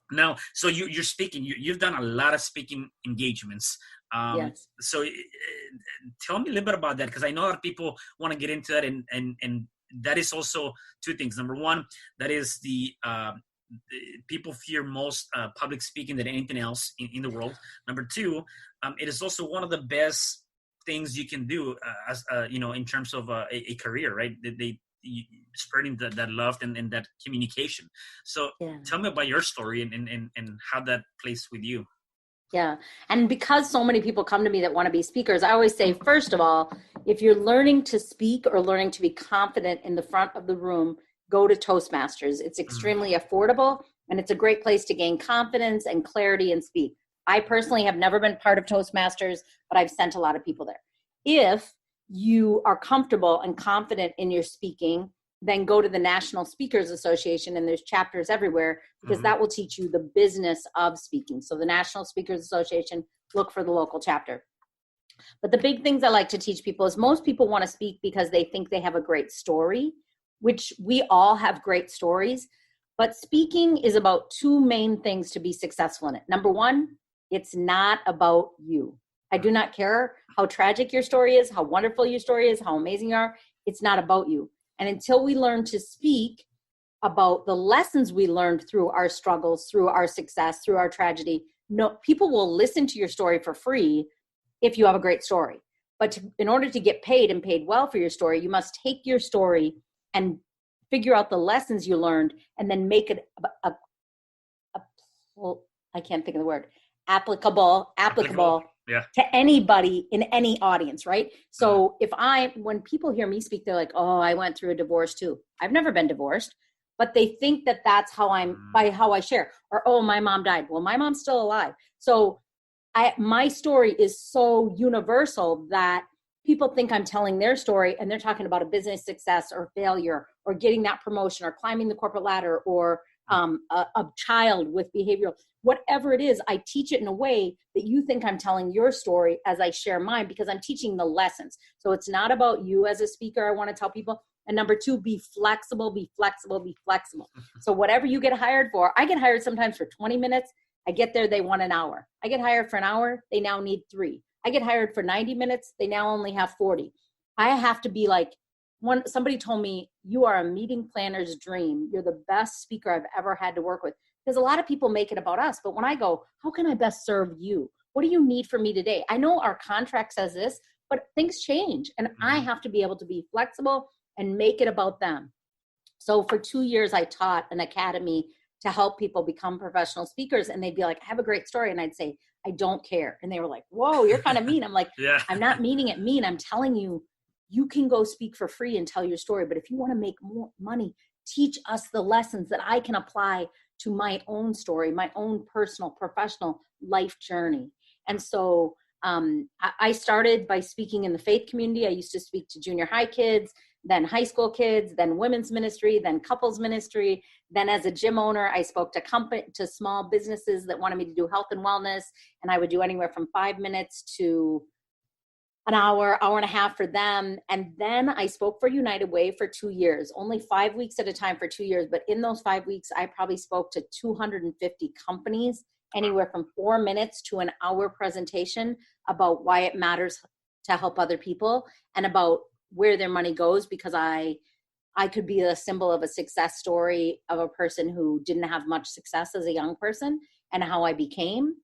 Now, so you're speaking. You've done a lot of speaking engagements. Yes. So tell me a little bit about that, because I know a lot of people want to get into that, and that is also two things. Number one, that is the people fear most public speaking than anything else in the world. Number two, it is also one of the best things you can do as you know, in terms of a career, right? Spreading that love and that communication. So tell me about your story and how that plays with you. Yeah. And because so many people come to me that want to be speakers, I always say, first of all, if you're learning to speak or learning to be confident in the front of the room, go to Toastmasters. It's extremely affordable, and it's a great place to gain confidence and clarity and speak. I personally have never been part of Toastmasters, but I've sent a lot of people there. If you are comfortable and confident in your speaking, then go to the National Speakers Association, and there's chapters everywhere, because that will teach you the business of speaking. So the National Speakers Association, look for the local chapter. But the big things I like to teach people is, most people want to speak because they think they have a great story, which we all have great stories. But speaking is about two main things to be successful in it. Number one, it's not about you. I do not care how tragic your story is, how wonderful your story is, how amazing you are. It's not about you. And until we learn to speak about the lessons we learned through our struggles, through our success, through our tragedy, no, people will listen to your story for free if you have a great story. But in order to get paid, and paid well for your story, you must take your story and figure out the lessons you learned, and then make it I can't think of the word, applicable to anybody in any audience, right? So when people hear me speak, they're like, oh, I went through a divorce too. I've never been divorced, but they think that that's how by how I share. Or, oh, my mom died. Well, my mom's still alive. So my story is so universal that people think I'm telling their story, and they're talking about a business success or failure, or getting that promotion, or climbing the corporate ladder, or a child with behavioral, whatever it is. I teach it in a way that you think I'm telling your story as I share mine, because I'm teaching the lessons. So it's not about you as a speaker. I want to tell people. And number two, be flexible, be flexible, be flexible. So whatever you get hired for, I get hired sometimes for 20 minutes. I get there, they want an hour. I get hired for an hour, they now need 3. I get hired for 90 minutes, they now only have 40. I have to be like, somebody told me, you are a meeting planner's dream. You're the best speaker I've ever had to work with. Because a lot of people make it about us. But when I go, how can I best serve you? What do you need from me today? I know our contract says this, but things change. And I have to be able to be flexible and make it about them. So for 2 years, I taught an academy to help people become professional speakers. And they'd be like, I have a great story. And I'd say, I don't care. And they were like, whoa, you're kind of mean. I'm like, I'm not meaning it mean. I'm telling you, you can go speak for free and tell your story. But if you want to make more money, teach us the lessons that I can apply to my own story, my own personal, professional life journey. And so I started by speaking in the faith community. I used to speak to junior high kids, then high school kids, then women's ministry, then couples ministry. Then as a gym owner, I spoke to small businesses that wanted me to do health and wellness. And I would do anywhere from 5 minutes to an hour, hour and a half for them. And then I spoke for United Way for 2 years, only 5 weeks at a time for 2 years. But in those 5 weeks, I probably spoke to 250 companies, anywhere from 4 minutes to an hour presentation about why it matters to help other people and about where their money goes, because I could be a symbol of a success story of a person who didn't have much success as a young person and how I became.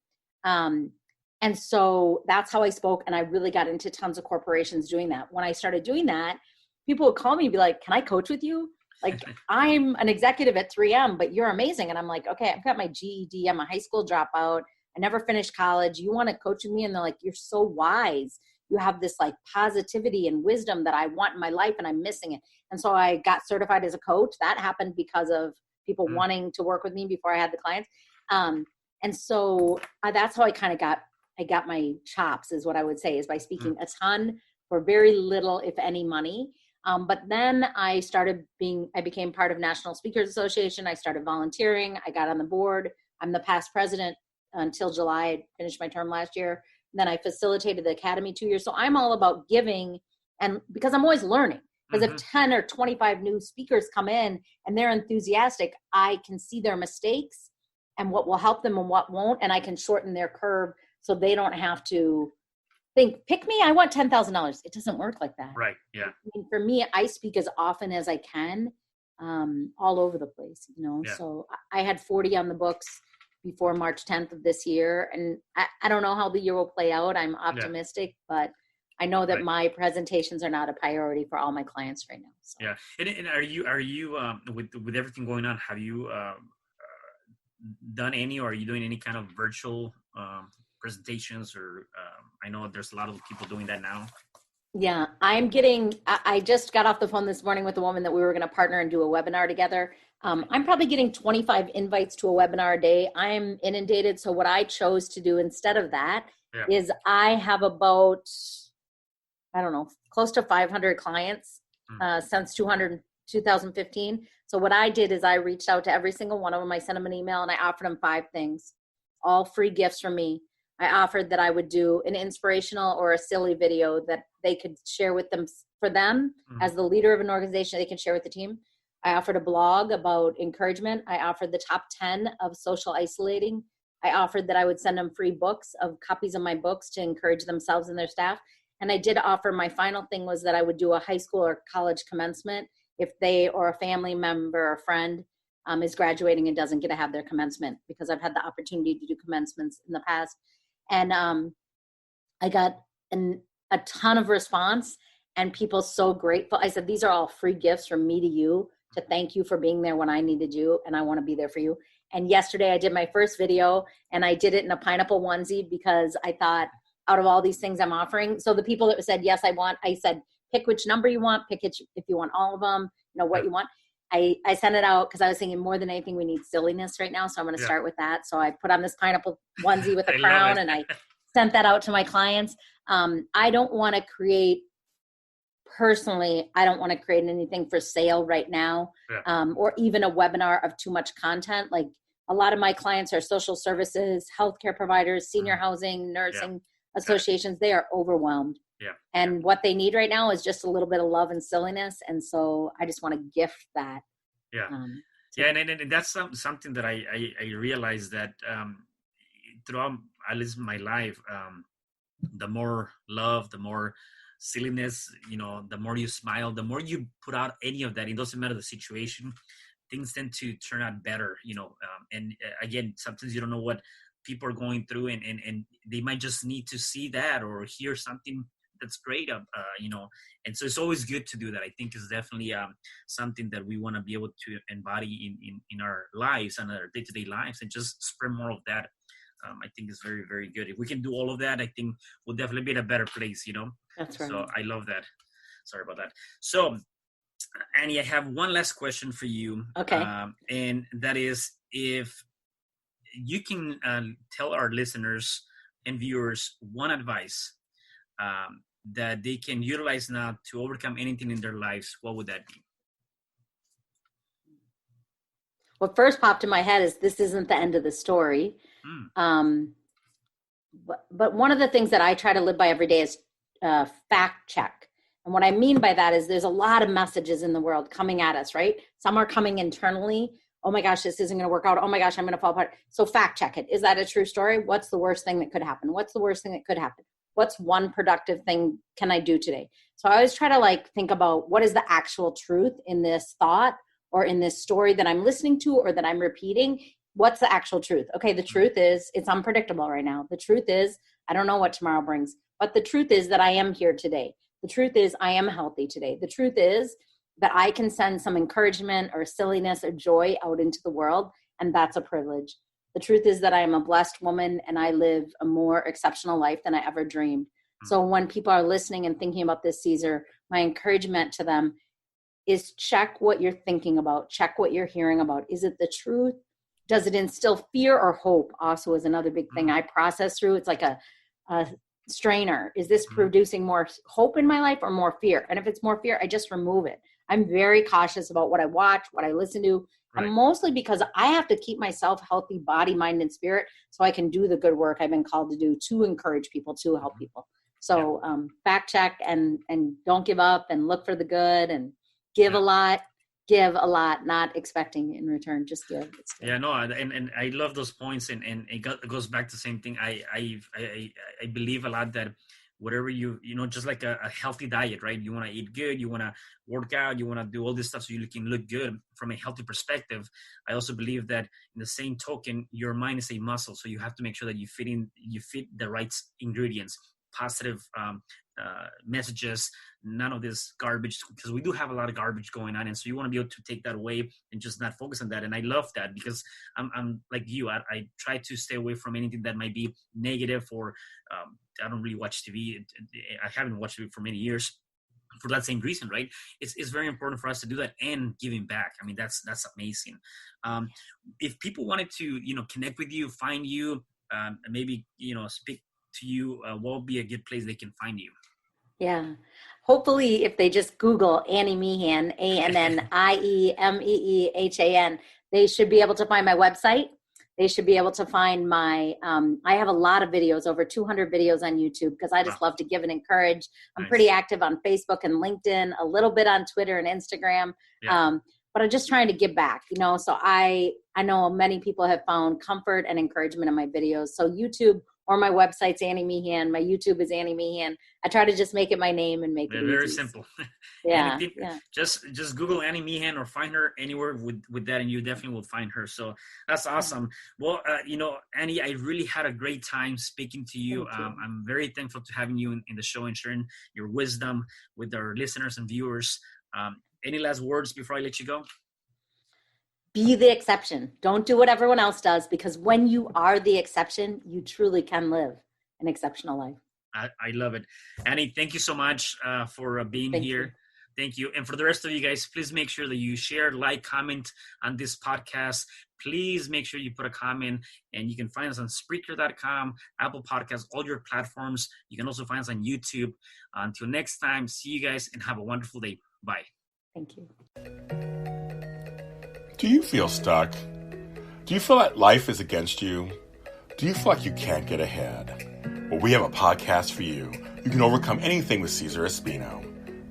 And so that's how I spoke. And I really got into tons of corporations doing that. When I started doing that, people would call me and be like, can I coach with you? Like, I'm an executive at 3M, but you're amazing. And I'm like, okay, I've got my GED. I'm a high school dropout. I never finished college. You want to coach with me? And they're like, you're so wise. You have this like positivity and wisdom that I want in my life and I'm missing it. And so I got certified as a coach. That happened because of people wanting to work with me before I had the clients. And so that's how I kind of got my chops, is what I would say, is by speaking a ton for very little, if any, money. But then I became part of National Speakers Association. I started volunteering. I got on the board. I'm the past president until July. I finished my term last year. Then I facilitated the academy 2 years. So I'm all about giving, and because I'm always learning. Because if 10 or 25 new speakers come in and they're enthusiastic, I can see their mistakes and what will help them and what won't. And I can shorten their curve so they don't have to think, pick me, I want $10,000. It doesn't work like that. Right. Yeah. I mean, for me, I speak as often as I can, all over the place, you know. Yeah. So I had 40 on the books before March 10th of this year. And I don't know how the year will play out. I'm optimistic, but I know that my presentations are not a priority for all my clients right now. So. Yeah. And are you with everything going on, have you done any, or are you doing any kind of virtual presentations, or I know there's a lot of people doing that now. Yeah, I just got off the phone this morning with a woman that we were going to partner and do a webinar together. I'm probably getting 25 invites to a webinar a day. I'm inundated. So what I chose to do instead of that is I have about, I don't know, close to 500 clients since 2015. So what I did is I reached out to every single one of them. I sent them an email and I offered them 5 things, all free gifts from me. I offered that I would do an inspirational or a silly video that they could share with them, for them as the leader of an organization, they can share with the team. I offered a blog about encouragement. I offered the top 10 of social isolating. I offered that I would send them free books, of copies of my books, to encourage themselves and their staff. And I did offer, my final thing was that I would do a high school or college commencement if they or a family member or friend is graduating and doesn't get to have their commencement, because I've had the opportunity to do commencements in the past. And I got a ton of response and people so grateful. I said, these are all free gifts from me to you, to thank you for being there when I needed you, and I want to be there for you. And yesterday I did my first video, and I did it in a pineapple onesie, because I thought, out of all these things I'm offering, so the people that said, yes, I said, pick which number you want, pick it if you want all of them, you know, what you want. I sent it out because I was thinking, more than anything, we need silliness right now. So I'm going to start with that. So I put on this pineapple onesie with a crown, and I sent that out to my clients. I don't want to create, personally, I don't want to create anything for sale right now, or even a webinar of too much content. Like, a lot of my clients are social services, healthcare providers, senior housing, nursing associations. They are overwhelmed. And what they need right now is just a little bit of love and silliness. And so I just want to gift that. And that's something that I realized that throughout at least my life, the more love, the more silliness, you know, the more you smile, the more you put out any of that, it doesn't matter the situation, things tend to turn out better, you know. And again, sometimes you don't know what people are going through, and they might just need to see that or hear something that's great, you know. And so it's always good to do that. I think it's definitely something that we want to be able to embody in our lives and our day-to-day lives, and just spread more of that. I think is very, very good. If we can do all of that, I think we'll definitely be in a better place, you know. That's right. So I love that. Sorry about that. So, Annie, I have one last question for you. Okay. And that is, if you can tell our listeners and viewers one advice that they can utilize now to overcome anything in their lives, what would that be? What first popped in my head is, this isn't the end of the story. But one of the things that I try to live by every day is fact check. And what I mean by that is, there's a lot of messages in the world coming at us, right? Some are coming internally. Oh my gosh, this isn't going to work out. Oh my gosh, I'm going to fall apart. So fact check it. Is that a true story? What's the worst thing that could happen? What's the worst thing that could happen? what's one productive thing can I do today? So I always try to like think about what is the actual truth in this thought or in this story that I'm listening to or that I'm repeating. What's the actual truth? Okay, the truth is it's unpredictable right now. The truth is I don't know what tomorrow brings, but the truth is that I am here today. The truth is I am healthy today. The truth is that I can send some encouragement or silliness or joy out into the world, and that's a privilege. The truth is that I am a blessed woman and I live a more exceptional life than I ever dreamed. So when people are listening and thinking about this, Cesar, my encouragement to them is check what you're thinking about, check what you're hearing about. Is it the truth? Does it instill fear or hope? Also is another big thing I process through. It's like a strainer. Is this producing more hope in my life or more fear? And if it's more fear, I just remove it. I'm very cautious about what I watch, what I listen to. Right. And mostly because I have to keep myself healthy, body, mind, and spirit, so I can do the good work I've been called to do to encourage people, to help people. So fact check and don't give up and look for the good and give a lot, not expecting in return. Just give. Yeah, no, and I love those points, and it goes back to the same thing. I believe a lot that whatever you know, just like a healthy diet, right? You want to eat good, you want to work out, you want to do all this stuff so you can look good from a healthy perspective. I also believe that in the same token, your mind is a muscle, so you have to make sure that you fit the right ingredients, positive messages, none of this garbage, because we do have a lot of garbage going on, and so you want to be able to take that away and just not focus on that. And I love that because I'm like you. I try to stay away from anything that might be negative, or I don't really watch TV. I haven't watched TV for many years for that same reason, right? It's very important for us to do that and giving back. I mean, that's amazing. If people wanted to, connect with you, find you, maybe, speak to you, what would be a good place they can find you? Yeah. Hopefully, if they just Google Annie Meehan, ANNIEMEEHAN, they should be able to find my website. They should be able to find my, I have a lot of videos, over 200 videos on YouTube, because I just love to give and encourage. I'm pretty active on Facebook and LinkedIn, a little bit on Twitter and Instagram. But I'm just trying to give back, so I know many people have found comfort and encouragement in my videos. So YouTube or my website's Annie Meehan. My YouTube is Annie Meehan. I try to just make it my name and make it very easy. Simple. Yeah, Just Google Annie Meehan or find her anywhere with that, and you definitely will find her. So that's awesome. Well, Annie, I really had a great time speaking to you. I'm very thankful to having you in the show and sharing your wisdom with our listeners and viewers. Any last words before I let you go? Be the exception. Don't do what everyone else does, because when you are the exception, you truly can live an exceptional life. I love it. Annie, thank you so much for being here. Thank you. And for the rest of you guys, please make sure that you share, like, comment on this podcast. Please make sure you put a comment, and you can find us on Spreaker.com, Apple Podcasts, all your platforms. You can also find us on YouTube. Until next time, see you guys and have a wonderful day. Bye. Thank you. Do you feel stuck? Do you feel like life is against you? Do you feel like you can't get ahead? Well, we have a podcast for you. You can overcome anything with Cesar Espino,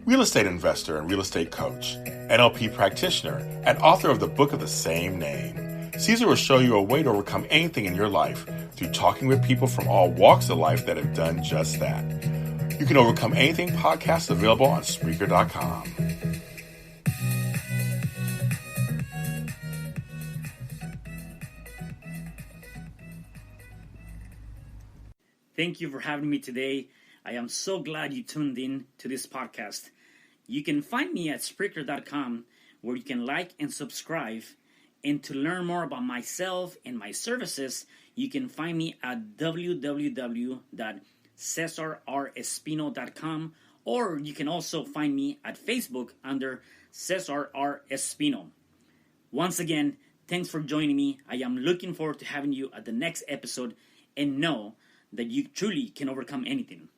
real estate investor and real estate coach, NLP practitioner, and author of the book of the same name. Cesar will show you a way to overcome anything in your life through talking with people from all walks of life that have done just that. You can overcome anything podcast available on Spreaker.com. Thank you for having me today. I am so glad you tuned in to this podcast. You can find me at Spreaker.com, where you can like and subscribe. And to learn more about myself and my services, you can find me at www.CesarRespino.com, or you can also find me at Facebook under Cesar R. Espino. Once again, thanks for joining me. I am looking forward to having you at the next episode, and know that you truly can overcome anything.